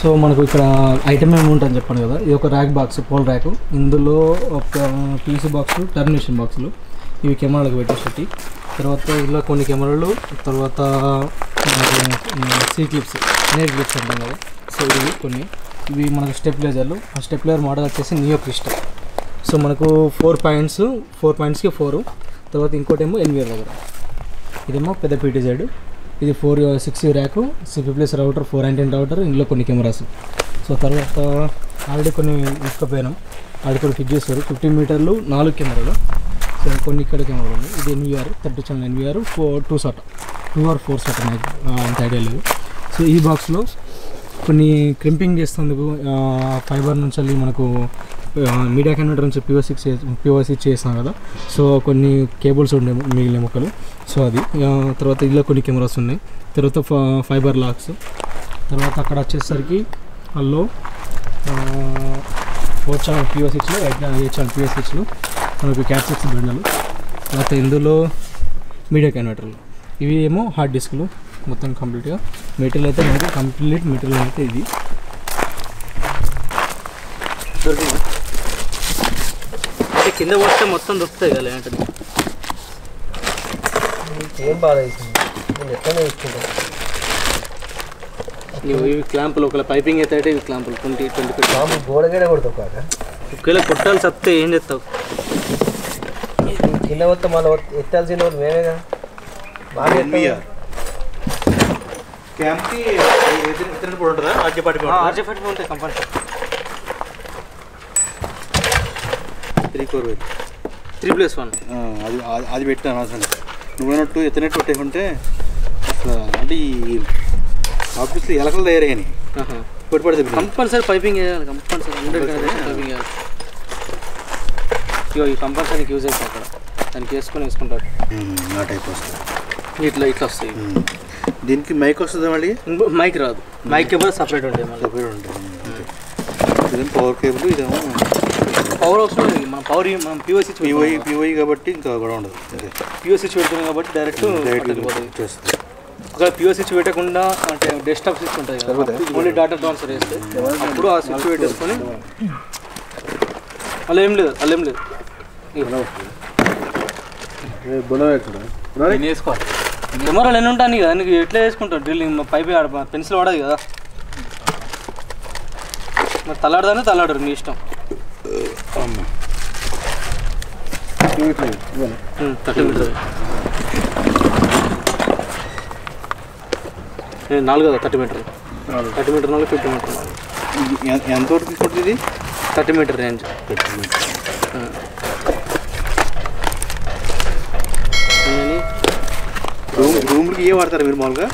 So మనకు ఇక్కడ item ఏముంటుందని చెప్పాను కదా, ఇది ఒక ర్యాక్ బాక్స్, పోల్ ర్యాక్. ఇందులో ఒక పీసీ బాక్స్, టర్మినేషన్ బాక్సులు, ఇవి కెమెరాలకు పెట్టేసి, తర్వాత ఇలా కొన్ని కెమెరాలు, తర్వాత సీ క్లిప్స్, నేర్ క్లిప్స్ అంటాం కదా. సో ఇవి కొన్ని, ఇవి మనకు స్టెప్లైజర్లు. ఆ స్టెప్లైజర్ మోడల్ వచ్చేసి నియో క్రిస్టల్. సో మనకు 4 పాయింట్స్కి 4. తర్వాత ఇంకోటి ఏమో ఎన్విఆర్ దగ్గర, ఇదేమో పెద్ద PTZ. ఇది 6 rack, 6 plus router, 4 antenna router, ఇందులో కొన్ని కెమెరాస్. సో తర్వాత ఆల్రెడీ కొన్ని ఇసుకపోయినాం, ఆల్రెడీ కూడా ఫిట్ చేస్తారు. 15 మీటర్లు 4 కెమెరాలు. సో కొన్ని ఇక్కడ కెమెరాలు ఉన్నాయి. ఇది NVR 30 channel NVR 2 SATA, 2 or 4 SATA నాకు అంత ఐడియా లేదు. సో ఈ బాక్స్లో కొన్ని క్రింపింగ్ చేసేందుకు ఫైబర్ నుంచి మనకు మీడియా కన్వర్టర్ నుంచి POC చేసాం కదా. సో కొన్ని కేబుల్స్ ఉండే మిగిలిన ముక్కలు. సో అది తర్వాత ఇలా కొన్ని కెమెరాస్ ఉన్నాయి. తర్వాత ఫైబర్ లాక్స్. తర్వాత అక్కడ వచ్చేసరికి అల్లో 4 ఛానల్ POCలు, 8 ఛానల్ POCలు, మనకు క్యాట్6 బండలు. తర్వాత ఇందులో మీడియా కన్వర్టర్లు. ఇవి ఏమో హార్డ్ డిస్క్లు. మొత్తం కంప్లీట్గా మెటీరియల్ అయితే మనకి కంప్లీట్ మెటీరియల్ అయితే ఇది దొరికింది. అంటే కింద పోస్తే మొత్తం దొరుకుతాయి కదా అంటే ఏం బాగా అవుతుంది, నేను ఎట్లా వేసుకుంటాను. ఇవి క్లాంపులు, ఒకవేళ పైపింగ్ అయితే ఇవి క్లాంపులు 20 గోడగడ కొడతావు కాక, ఒకవేళ కొట్టాలి సత్తే ఏం చేస్తావు. కింద మొత్తం మళ్ళీ ఎత్తాల్సిన వాళ్ళు మేమేగా. బాగా క్యాంప్కి ఉంటుందా? ఆర్జెఫార్టీ ఉంటాయి కంపల్సరీ. 3+1 అది పెట్టాను అసలు. నువ్వున్నట్టు ఎత్తనట్టు పెట్టేకుంటే అసలు అంటే ఈ ఆఫీస్లో ఎలకలు తయారయ్యాయి. పొడి పడితే కంపల్సరీ పైపింగ్ వేయాలి, కంపల్సరీ 100% పైపింగ్ వేయాలి. ఇగో ఈ కంపల్సరీకి యూజ్ అవుతుంది అక్కడ, దానికి వేసుకుంటారు. ఆ టైప్ వస్తుంది, ఇట్లా వస్తాయి. దీనికి మైక్ వస్తుంది మళ్ళీ. మైక్ రాదు, మైక్ కేబుల్ సపరేట్ ఉంటాయి, మళ్ళీ సపరేట్ ఉంటుంది. ఇదేమో పవర్ కేబుల్, ఇదేమో పవర్ అవసరం లేదు. మన పవర్ మనం POI కాబట్టి ఇంకా కూడా ఉండదు. POC స్విచ్ పెడుతున్నాం కాబట్టి డైరెక్ట్ చేస్తుంది. ఒకవేళ POC స్విచ్ పెట్టకుండా అంటే డెస్క్టాప్ స్విచ్ ఉంటుంది కదా, ఓన్లీ డేటా ట్రాన్స్ఫర్ చేస్తే అప్పుడు ఆ స్విచ్ పెట్టేసుకొని అలా ఏం లేదు. వేసుకోవాలి. కెమెరాలు ఎన్ని ఉంటాయి కదా, నీకు ఎట్లా వేసుకుంటావు డ్రిల్లింగ్ పైప్ పెన్సిల్ వాడదు కదా, మరి తలాడదానే తలాడరు, నీ ఇష్టం. 30 మీటర్ 4 కదా, 30 మీటర్ 4, 50 మీటర్ 4. ఎంతవరకు తీసుకుంటుంది ఇది? 30 మీటర్ రేంజ్. రూమ్కి ఏ వాడతారు మీరు మామూలుగా?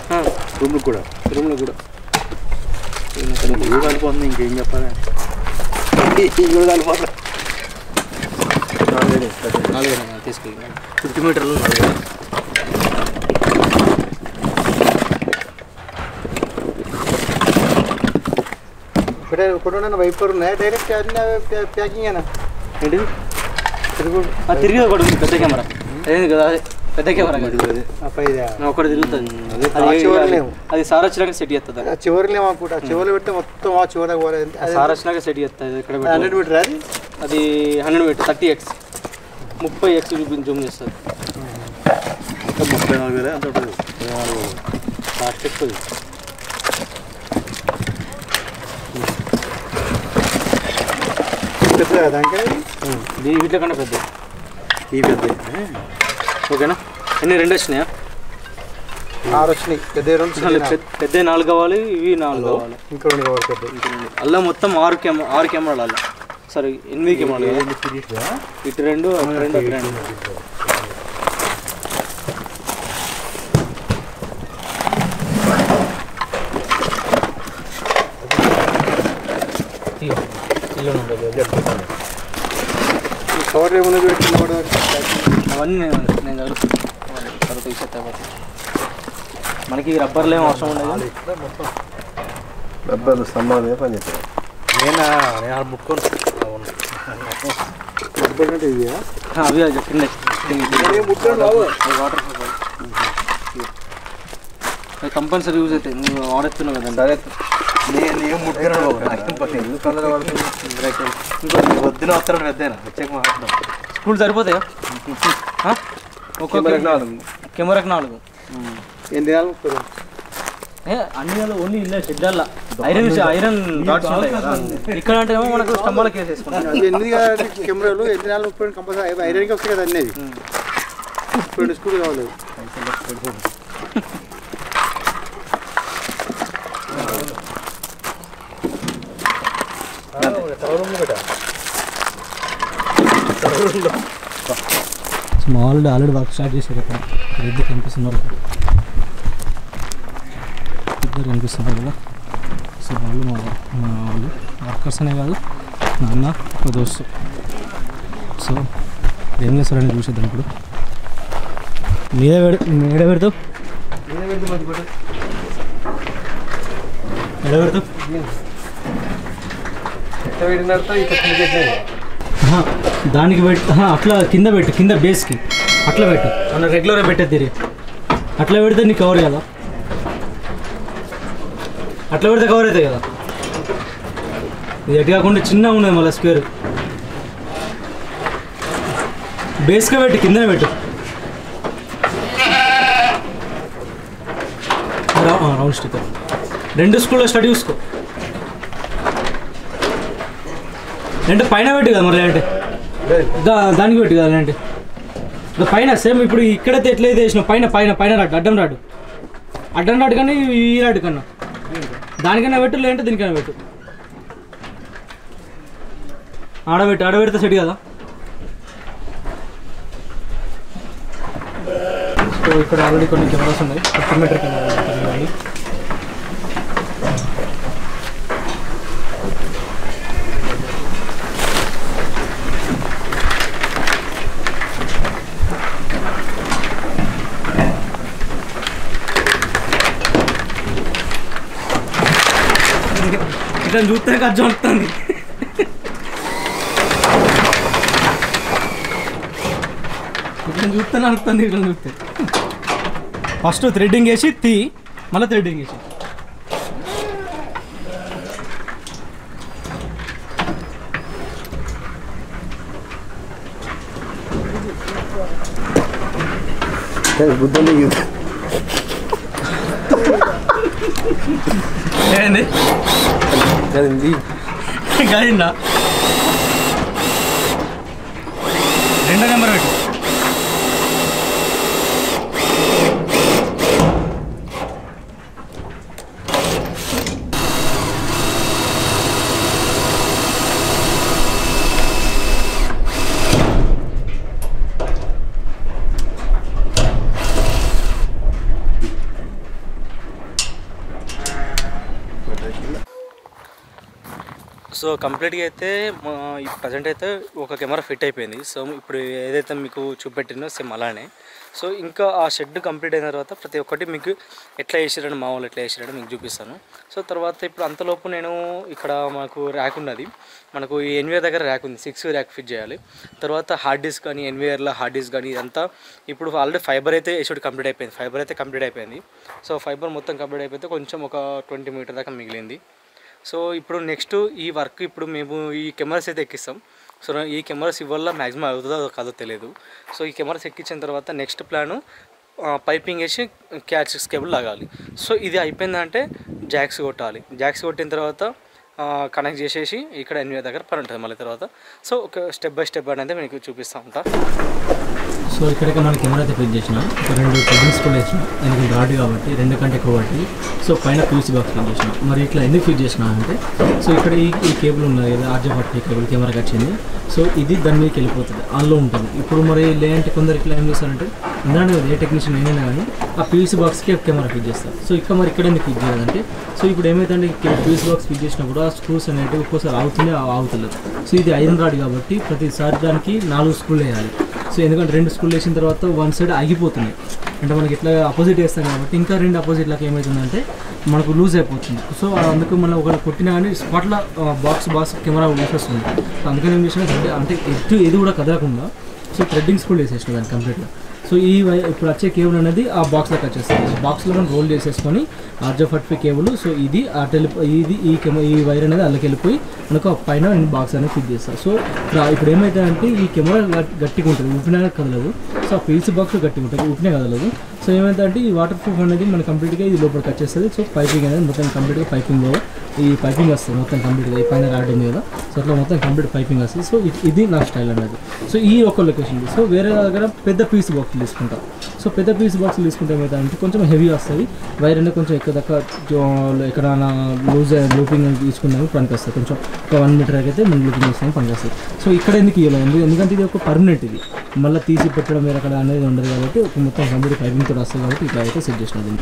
రూమ్కి కూడా కలిపోతుంది. ఇంకేం చెప్పాలి, కలిపోతుంది. 4 తీసుకెళ్ళి 50 మీటర్లు. ఇప్పుడు వైపర్ ఉన్నాయా డైరెక్ట్ ప్యాకింగ్ అయినా ఏంటిది తిరిగి ఒకటి ఉంది, పెద్ద కెమెరా అదేంది కదా, పెద్ద కెమెరా ఒకటి తిరుగుతుంది. అది సార్ వచ్చినాక సెట్ చేస్తుంది. చివరిలో అనుకుంటా, చివరి పెడితే మొత్తం ఆ చివరి పోలేదు. సార్ వచ్చినాక సెట్ చేస్తుంది. ఇక్కడ 100 మీటర్ అది 100 మీటర్ 30x 30x జూమ్ చేస్తుంది. 34,000 అంత ఉంటుంది. కాస్ట్ ఎక్కువ. పెద్ద దానికే వీటిలో కన్నా పెద్ద, ఈ పెద్ద. ఓకేనా? ఎన్ని 2 వచ్చినాయా? 6 వచ్చినాయి. పెద్ద 4 కావాలి, ఇవి 4 కావాలి, ఇంకా 2 కావాలి పెద్ద. అలా మొత్తం 6 కెమెరాలు అలా. సరే 8 కెమెరాలు, ఇటు 2 అటు 2. కవర్ ఏమైనా అవన్నీ నేను తర్వాత ఇచ్చేస్తా. మనకి రబ్బర్లు ఏం అవసరం ఉండదు, రబ్బర్లు స్తంభాలు పని చేస్తారు. నేను ముట్టుకోను. రబ్బర్ అంటే ఇవి అవి చెప్పింది వాటర్ కంపల్సరీ యూజ్ అవుతాయి. నువ్వు వాడేస్తున్నావు కదా. సరే నేను ఏం ముట్టుకున్నాను బాబు ఎందుకు కలర్ పడుతుంది ఇంకోటి వద్దున వస్తాడు పెద్దయినా వచ్చాక మాట్లాడదాం. స్కూల్ సరిపోతాయా? ఒక్కొక్క కెమెరాకి 4. ఎన్ని నెలలు అన్ని నెలలు ఓన్లీ ఇల్లే షెడ్డల్లా ఐరన్ డాట్స్ ఉంటాయి కదా. ఇక్కడ అంటే ఏమో మనకు స్తంభాల కేసు వేసుకుంటాం. ఎన్ని కెమెరాలు ఎన్ని నెలలు ముప్పై కంపల్సరీ ఐరన్కి వస్తాయి కదా అన్నీ. 2 స్కూల్ కావాలి. మా వాళ్ళు ఆల్రెడీ వర్క్ స్టార్ట్ చేశారు. అక్కడ ఇద్దరు కనిపిస్తున్నారు, కనిపిస్తున్నారు కదా. సో వాళ్ళు మా వాళ్ళు వర్కర్స్ అనే కాదు, నాన్న ఒక దోస్తు. సో ఏం చేస్తారని చూసేద్దాం. ఇప్పుడు మీదే పెడతావు దానికి పెట్టి అట్లా కింద పెట్టు, కింద బేస్కి అట్లా పెట్టు. మన రెగ్యులర్గా పెట్టేది తిరిగి అట్లా పెడితే నీకు కవర్ కదా. అట్లా పెడితే కవర్ అవుతాయి కదా. ఇది ఎటు కాకుండా చిన్నగా ఉన్నది మళ్ళీ స్క్వేర్. బేస్గా పెట్టు, కిందనే పెట్టు. రౌండ్ స్టిక్కర్ 2 స్కూల్లో స్టడీ చూసుకో. అంటే పైన పెట్టు కదా మరి. అంటే దానికి పెట్టు కదా. అంటే పైన సేమ్ ఇప్పుడు ఇక్కడైతే ఎట్లయితే వేసినావు పైన పైన పైన రాడు, అడ్డం రాడు కానీ ఈ రాడు కన్నా దానికైనా పెట్టు, లేదంటే దీనికైనా పెట్టు. ఆడబెడితే సెట్ కదా. సో ఇక్కడ ఆల్రెడీ కొన్ని కెమెరాస్ ఉన్నాయి. 50 మీటర్ కెమెరా. ఇట్లా చూస్తే ఖర్చు వస్తుంది. ఇట్లా చూస్తేనే అనుకుంది. ఇట్లా చూస్తే ఫస్ట్ థ్రెడ్డింగ్ వేసి మళ్ళీ థ్రెడ్డింగ్ వేసి బుద్ధి ఏంది గదిందా. 2వ నెంబర్ పెట్టు. సో కంప్లీట్గా అయితే ప్రజెంట్ అయితే ఒక కెమెరా ఫిట్ అయిపోయింది. సో ఇప్పుడు ఏదైతే మీకు చూపెట్టినో సేమ్ అలానే. సో ఇంకా ఆ షెడ్ కంప్లీట్ అయిన తర్వాత ప్రతి ఒక్కటి మీకు ఎట్లా వేసిరని మా వాళ్ళు ఎట్లా వేసిరని మీకు చూపిస్తాను. సో తర్వాత ఇప్పుడు అంతలోపు నేను ఇక్కడ మనకు ర్యాక్ ఉన్నది, మనకు ఈ ఎన్విఆర్ దగ్గర ర్యాక్ ఉంది, 6 ర్యాక్ ఫిట్ చేయాలి. తర్వాత హార్డ్ డిస్క్ కానీ ఎన్విఆర్లో హార్డ్ డిస్క్ కానీ ఇదంతా ఇప్పుడు ఆల్రెడీ ఫైబర్ అయితే వేసుడు కంప్లీట్ అయిపోయింది. ఫైబర్ అయితే కంప్లీట్ అయిపోయింది. సో ఫైబర్ మొత్తం కంప్లీట్ అయిపోతే కొంచెం ఒక 20 మీటర్ దాకా మిగిలింది. సో ఇప్పుడు నెక్స్ట్ ఈ వర్క్ ఇప్పుడు మేము ఈ కెమెరాస్ అయితే ఎక్కిస్తాం. సో ఈ కెమెరాస్ ఇవల్ల మ్యాక్సిమం అవుతుందో కాదో తెలియదు. సో ఈ కెమెరాస్ ఎక్కించిన తర్వాత నెక్స్ట్ ప్లాను పైపింగ్ వేసి క్యాచ్ కేబుల్ లాగాలి. సో ఇది అయిపోయిందంటే జాక్స్ కొట్టాలి. జాక్స్ కొట్టిన తర్వాత కనెక్ట్ చేసేసి ఇక్కడ ఎన్విఆర్ దగ్గర పని ఉంటుంది మళ్ళీ తర్వాత. సో ఒక స్టెప్ బై స్టెప్ అనేది మీకు చూపిస్తూ ఉంటా. సో ఇక్కడికి మనం కెమెరా అయితే ఫిట్ చేసిన, ఒక 2 కెబిన్స్ కూడా వేసిన. దానికి బ్రాడ్ కాబట్టి 2 కంటే ఎక్కువ కాబట్టి సో పైన పీసీ బాక్స్ ఫిట్ చేసిన. మరి ఇట్లా ఎందుకు ఫిట్ చేసిన అంటే సో ఇక్కడ ఈ కేబుల్ ఉన్నది కదా, RJ40 కేబుల్ కెమెరాకి వచ్చింది. సో ఇది దాని మీదకి వెళ్ళిపోతుంది, ఆన్లో ఉంటుంది. ఇప్పుడు మరి లేదంటే కొందరు ఇట్లా ఏం చేస్తారంటే ఇందాక ఏ టెక్నీషియన్ ఏమైనా కానీ ఆ పీసీ బాక్స్కి కెమెరా ఫిట్ చేస్తారు. సో ఇక్కడ మరి ఇక్కడ ఎందుకు ఫిట్ చేయాలంటే సో ఇప్పుడు ఏమైతుందంటే పీసీ బాక్స్ ఫిట్ చేసినప్పుడు ఆ స్క్రూస్ అనేవి ఒక్కోసారి ఆగుతలేదు. సో ఇది ఐరన్ రాడ్ కాబట్టి ప్రతిసారి దానికి 4 స్క్రూలు వేయాలి. సో ఎందుకంటే 2 స్క్రూలు వేసిన తర్వాత 1 సైడ్ ఆగిపోతున్నాయి. అంటే మనకి ఇట్లా అపోజిట్ వేస్తాం కాబట్టి ఇంకా 2 అపోజిట్లకు ఏమవుతుందంటే మనకు లూజ్ అయిపోతుంది. సో అందుకు మనం ఒకటి కొట్టినా కానీ స్పాట్లో బాక్స్ కెమెరా ఊసేస్తుంది. సో అందుకని ఏం చేసినా అంటే ఎటు ఏది కూడా కదలకుండా సో థ్రెడ్డింగ్స్ కూడా వేసేసిన దాన్ని కంప్లీట్గా. సో ఇప్పుడు వచ్చే కేబుల్ అనేది ఆ బాక్స్లోకి వచ్చేస్తుంది. బాక్స్లో మనం రోల్ చేసేసుకొని RJ45 కేబుల్. సో ఇది ఈ వైర్ అనేది అందులోకి వెళ్ళిపోయి మనకు పైన బాక్స్ అనేది ఫిట్ చేస్తారు. సో ఇప్పుడు ఏమవుతుందంటే ఈ కెమెరా గట్టిగా ఉంటుంది, ఉప్పినా కదలదు. సో ఆ పీసీ బాక్స్ గట్టిగా ఉంటుంది, ఉప్పినే కదలదు. సో ఏమైందంటే ఈ వాటర్ ప్రూఫ్ అనేది మన కంప్లీట్గా ఇది లోపలికి వచ్చేస్తుంది. సో పైపింగ్ అనేది మొత్తం కంప్లీట్గా ఈ పైపింగ్ వస్తుంది మొత్తం కంప్లీట్గా ఈ పైన రాడ్ ఉంది కదా. సో అట్లా మొత్తం కంప్లీట్ పైపింగ్ వస్తుంది. సో ఇది నా స్టైల్ అనేది. సో ఈ ఒక లొకేషన్. సో వేరే దగ్గర పెద్ద పీస్ బాక్స్ తీసుకుంటాం. సో పెద్ద పీస్ బాక్స్ తీసుకుంటే ఏమవుతుందంటే కొంచెం హెవీ వస్తుంది, వైర్ అనేది కొంచెం ఎక్కడైనా లూపింగ్ తీసుకున్నాము పనికి వస్తుంది. కొంచెం ఒక 1 మీటర్ అయితే మనం లూపింగ్ చేస్తాము పనికి వస్తుంది. సో ఇక్కడ ఎందుకు ఇవ్వలేదు, ఎందుకంటే ఇది ఒక పర్మనెంట్, ఇది మళ్ళీ తీసి పెట్టడం వేరే అక్కడ అనేది ఉండదు కాబట్టి ఒక మొత్తం కంప్లీట్ పైపింగ్తో వస్తుంది కాబట్టి ఇట్లా అయితే సెట్ చేసినది.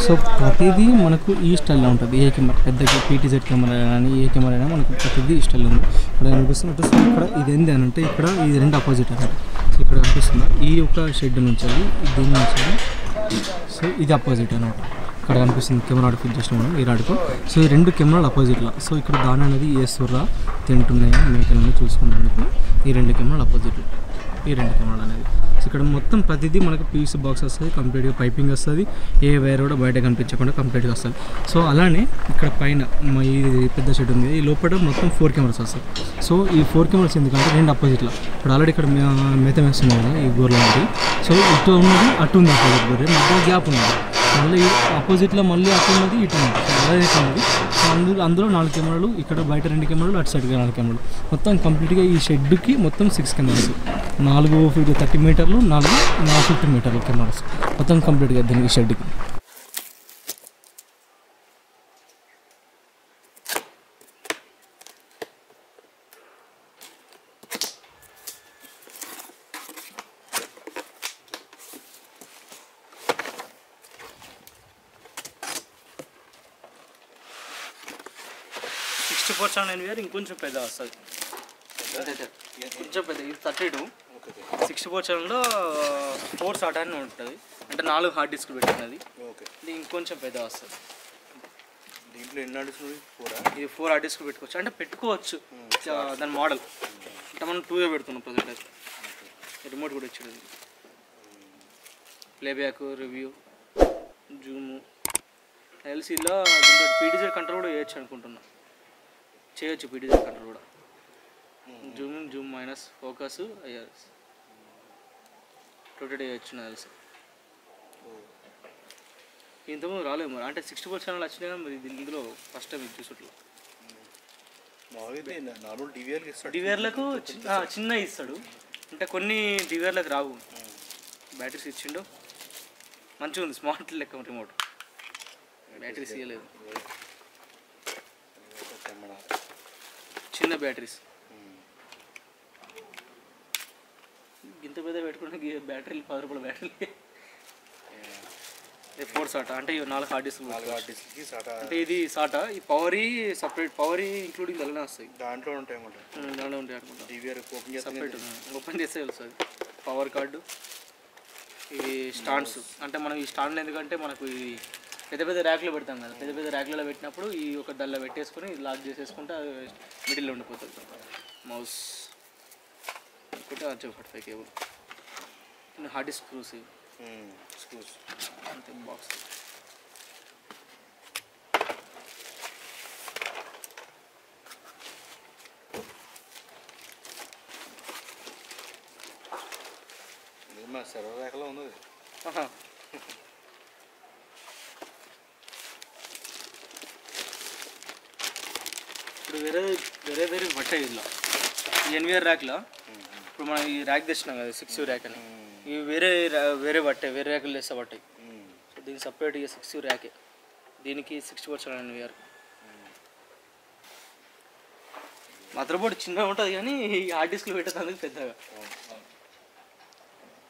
సో ప్రతిదీ మనకు ఈ స్టైల్లో ఉంటుంది. ఏ కెమెరా పెద్ద PTZ కెమెరా కానీ ఏ కెమెరా అయినా మనకు ప్రతిదీ ఈ స్టైల్ ఉంది. ఇక్కడ కనిపిస్తుంది. సో ఇక్కడ ఇది ఏంటి అని అంటే ఇక్కడ ఇది రెండు అపోజిట్ అన్నమాట. సో ఇక్కడ కనిపిస్తుంది ఈ యొక్క షెడ్ నుంచి దీని నుంచి, సో ఇది అపోజిట్ అనమాట. ఇక్కడ కనిపిస్తుంది కెమెరా ఫిట్ చేసిన మనం ఈ రాడుకు. సో ఈ రెండు కెమెరాలు అపోజిట్లో. సో ఇక్కడ దాని అనేది ఏ సుర్రా తింటున్నాయో మేకలని చూసుకున్నందుకు ఈ రెండు కెమెరాలు అపోజిట్లు, ఈ రెండు కెమెరాలు అనేది. సో ఇక్కడ మొత్తం ప్రతిదీ మనకు పీస్ బాక్స్ వస్తుంది, కంప్లీట్గా పైపింగ్ వస్తుంది, ఏ వైర్ కూడా బయట కనిపించకుండా కంప్లీట్గా వస్తుంది. సో అలానే ఇక్కడ పైన ఈ పెద్ద షెడ్ ఉంది, ఈ లోపల మొత్తం 4 కెమెరాస్ వస్తాయి. సో ఈ 4 కెమెరాస్ ఎందుకంటే రెండు అపోజిట్లో. ఇప్పుడు ఆల్రెడీ ఇక్కడ మేత వేస్తున్నాయి కదా ఈ గోర్లో ఉంది. సో ఇటు ఉన్నది అటు ఉంది, అపోజిట్ గోర్రె మధ్య గ్యాప్ ఉంది. మళ్ళీ అపోజిట్లో మళ్ళీ అటు ఉన్నది ఇటు ఉంది, అదే ఉన్నది. సో అందులో 4 కెమెరాలు, ఇక్కడ బయట 2 కెమెరాలు, అటు సైడ్గా 4 కెమెరాలు. మొత్తం కంప్లీట్గా ఈ షెడ్కి మొత్తం 6 కెమెరాస్, 30 మీటర్లు, 50 మీటర్లు కెమెరాస్ మొత్తం కంప్లీట్గా దీనికి షెడ్కి. NVR ఇంకొంచెం పెద్ద వస్తుంది, కొంచెం పెద్ద. ఇది 32 64 ఛానల్లో 4 SATA అని ఉంటుంది, అంటే 4 హార్డ్ డిస్క్ పెట్టినది. ఇది ఇంకొంచెం పెద్ద వస్తుంది. దీంట్లో ఎన్ని హార్డ్ డిస్క్? ఇది 4 హార్డ్ డిస్క్ పెట్టుకోవచ్చు, అంటే పెట్టుకోవచ్చు దాని మోడల్. అంటే మనం 2 పెడుతున్నాం ప్రజెంట్ అయితే. రిమోట్ కూడా ఇచ్చాడు, ప్లేబ్యాక్, రివ్యూ, జూము, ఎల్సీలో దీంతో PTZ కంట్రోల్ కూడా చేయొచ్చు అనుకుంటున్నా. చేయొచ్చు PTZ కంట్రోల్ కూడా. Zoom minus, focus, IRS rotate చేయొచ్చు నాకు తెలిసి. ఇంతకుముందు రాలేదు మరి, అంటే 64 ఛానల్ వచ్చినాయి కానీ మరి ఇందులో ఫస్ట్ టైం ఇది చూసట్లు. డివిఆర్లకు చిన్న ఇస్తాడు, అంటే కొన్ని డివిఆర్లకు రావు. బ్యాటరీస్ ఇచ్చిండు, మంచిగా ఉంది, స్మార్ట్ లెక్క రిమోట్. బ్యాటరీస్ ఇవ్వలేదు, చిన్న బ్యాటరీస్. ఇంత పెద్ద పెట్టుకున్న బ్యాటరీలు 10 రూపాయల బ్యాటరీలు. 4 SATA, అంటే 4 హార్డ్ డిస్క్. అంటే ఇది SATA, ఈ పవర్ సపరేట్, పవర్ ఇంక్లూడింగ్ అలానే వస్తాయి, దాంట్లో ఉంటాయి అనుకుంటా. డివిఆర్ సపరేట్ ఓపెన్ చేస్తే వస్తుంది. పవర్ కార్డు, ఇవి స్టాండ్స్. అంటే మనం ఈ స్టాండ్ ఎందుకంటే మనకు ఈ పెద్ద ర్యాక్లో పెడతాం కదా, పెద్ద ర్యాక్లలో పెట్టినప్పుడు ఈ ఒక దానిలో పెట్టేసుకొని లాక్ చేసేసుకుంటే అది మిడిల్లో ఉండిపోతుంది. మౌస్ ఒకటి RJ45 cable, hard disk screws, అంతే బాక్స్. సర్వర్ ర్యాక్లో ఉంది. ఇప్పుడు వేరే పట్టాయి ఇలా ఈ NVR ర్యాక్లో. ఇప్పుడు మనం ఈ ర్యాక్ తెచ్చినాం కదా 6U ర్యాక్ అని, ఇవి వేరే పట్టాయి, వేరే ర్యాకులు తెస్తా పట్టాయి. సో దీనికి సపరేట్ ఇక 6U ర్యాకే, దీనికి 64 ఛానల్ NVR. మదర్ బోర్డ్ చిన్నగా ఉంటుంది కానీ ఈ హార్డ్ డిస్క్లు పెట్టేందుకు పెద్దగా.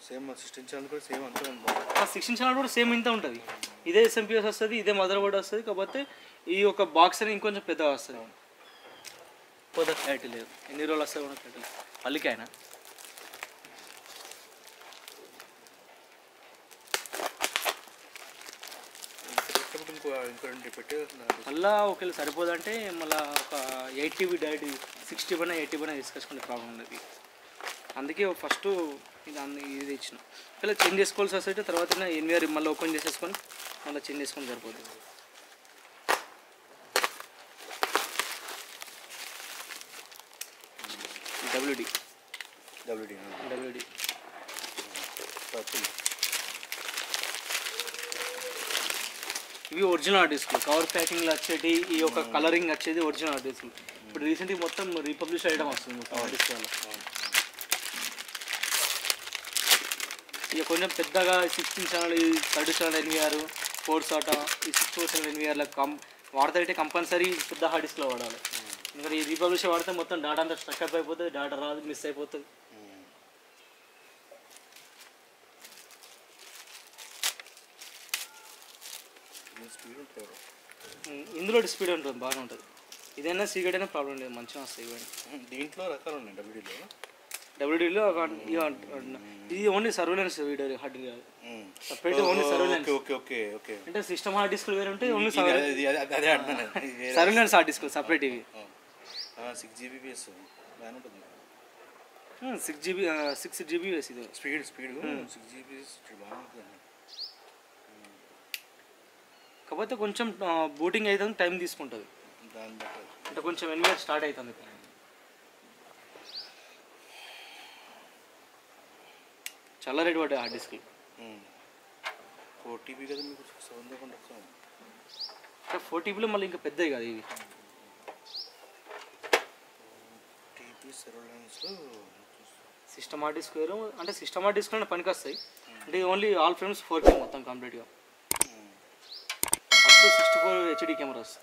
సేమ్ 16 ఛానల్ కూడా సేమ్ అంతే ఉంది. 16 ఛానల్ కూడా సేమ్ ఇంత ఉంటుంది. ఇదే SMPS వస్తుంది, ఇదే మదర్ బోర్డ్ వస్తుంది, కాకపోతే ఈ ఒక బాక్స్ అని ఇంకొంచెం పెద్దగా వస్తుంది. పోతే క్లారిటీ లేదు, ఎన్ని రోజులు వస్తాయి కూడా క్లారిటీ లేదు. పల్లికాయన ఇంకో 2 పెట్టే మళ్ళీ ఒకవేళ సరిపోదంటే మళ్ళీ ఒక 8 TB డైరెక్ట్ 60 పైన 80 పైన తీసుకొచ్చుకునే ప్రాబ్లం ఉండదు. అందుకే ఫస్ట్ ఇది ఇచ్చిన ఇలా చేంజ్ చేసుకోవాల్సి వస్తే తర్వాత ఎన్విఆర్ మళ్ళీ ఓపెన్ చేసేసుకొని మళ్ళీ చేంజ్ చేసుకొని సరిపోతుంది. WD ఇవి ఒరిజినల్ హార్డ్ డిస్క్లు. కవర్ ప్యాకింగ్లో వచ్చేటి ఈ యొక్క కలరింగ్ వచ్చేది ఒరిజినల్ హార్డ్ డిస్క్లు. ఇప్పుడు రీసెంట్గా మొత్తం రీపబ్లిష్ అయ్యడం వస్తుంది మొత్తం హార్డ్ డిస్క్ వల్ల. ఇక కొంచెం పెద్దగా 16 ఛానల్ 30 ఛానల్ NVR 4 SATA ఈ 64 ఛానల్ NVRలో వాడతాయితే కంపల్సరీ పెద్ద హార్డ్ డిస్క్లో వాడాలి. ఇంకా ఈ రీపబ్లిష్ వాడితే మొత్తం డేటా అంతా స్ట్రక్అప్ అయిపోతుంది, డేటా రాదు, మిస్ అయిపోతుంది. ఇందులో స్పీడ్ ఉంటుంది, బాగానే ఉంటుంది. ఇదైనా సీక్రెట్ అయినా ప్రాబ్లం లేదు, మంచిగా వస్తాయి. దీంట్లో రకాలు ఉన్నాయి WDలో ఇది ఓన్లీ సర్వేలెన్స్ వీడియో హార్డ్ కాదు, సపరేట్ ఓన్లీ సర్వేలెన్స్. అంటే సిస్టమ్ హార్డ్ డిస్క్లు వేరే ఉంటాయి, only surveillance hard disk separate. ఇవి 6 GBps బాగానే ఉంటుంది. 6 GBps ఇది స్పీడ్ 6 GBps బాగానే ఉంటుంది. కాకపోతే కొంచెం బూటింగ్ అయితే టైం తీసుకుంటుంది, అంటే కొంచెం ఎన్విఆర్ స్టార్ట్ అవుతుంది. చాలా రేట్ పడ్డాయి హార్డ్ డిస్క్లు. 4 TB కదా మీకు 4 TBలో మళ్ళీ ఇంకా పెద్దవి కదా ఇవి. సిస్టమ్ హార్డ్ డిస్క్ వేరు, అంటే సిస్టమ్ హార్డ్ డిస్క్లోనే పనికి వస్తాయి. అంటే ఓన్లీ ఆల్ ఫ్రేమ్స్ 4K మొత్తం కంప్లీట్గా. Up to 64 HD cameras.